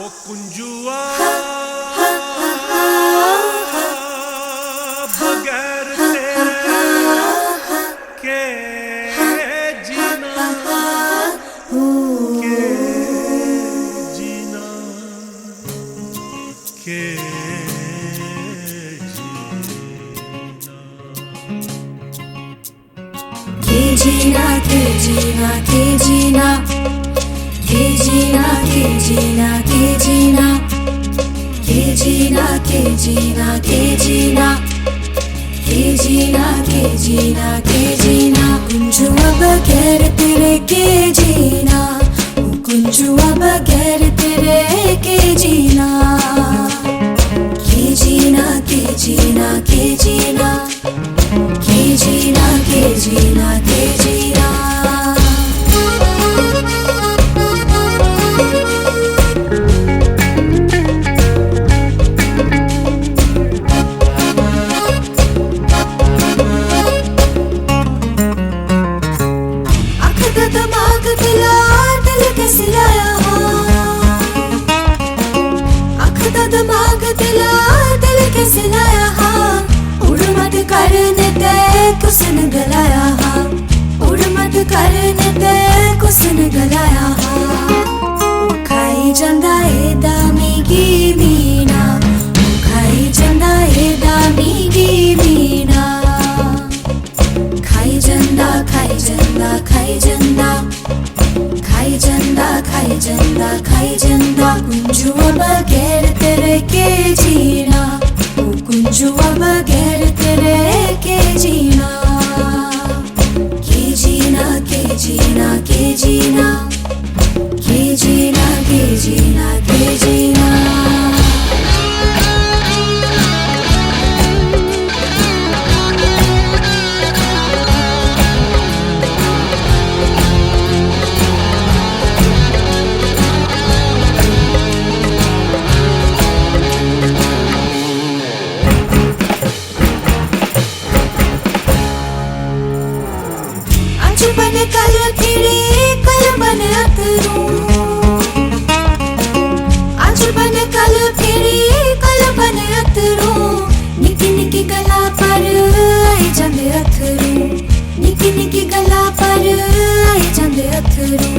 कुंजुआ बगैर तेरे के जीना के जीना के जीना के जीना के जीना के जीना के जीना के जीना के जीना के जीना के जीना के जीना के जीना के जीना कुंजुआ बगैर तेरे के जीना कुंजुआ बगैर तेरे के जीना के जीना के जीना के जीना के जीना के जीना के जीना दिमाग दिला दिल कैसे लाया आँख दा दिमाग दिला दिल कैसे लाया उड़ मत करने ते कुसन गलाया उड़ मत करने ते कुसन गलाया खाई जंदा ए दामी की मीना खाई जंदा ए दामी की मीना खाई जंदा खाई जंदा खाई जंदा खाई जंदा खाई जंदा खाई जंदा कुंजुआ बगैर तेरे के जीना कुंजुआ बगैर तेरे के जीना के जीना के जीना के जीना के जीना के जीना के जीना बन कल फिरे कल बन अतरू आज बन कल फिरे कल बन अतरू निकी निकी गला पर आए जंद अथरू निकी निकी गला पर आए जंद अथरू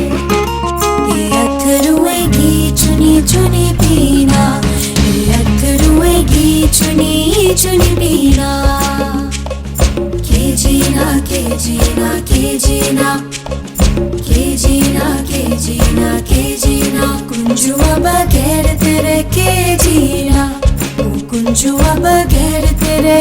ये अथरू की चुनी चुनी पीना ये अथरू की चुनी चुनी पीना के जीना के जीना के जीना के जीना के जीना के जीना कुंजुआ बगैर तेरे के जीना कुंजुआ बगैर तेरे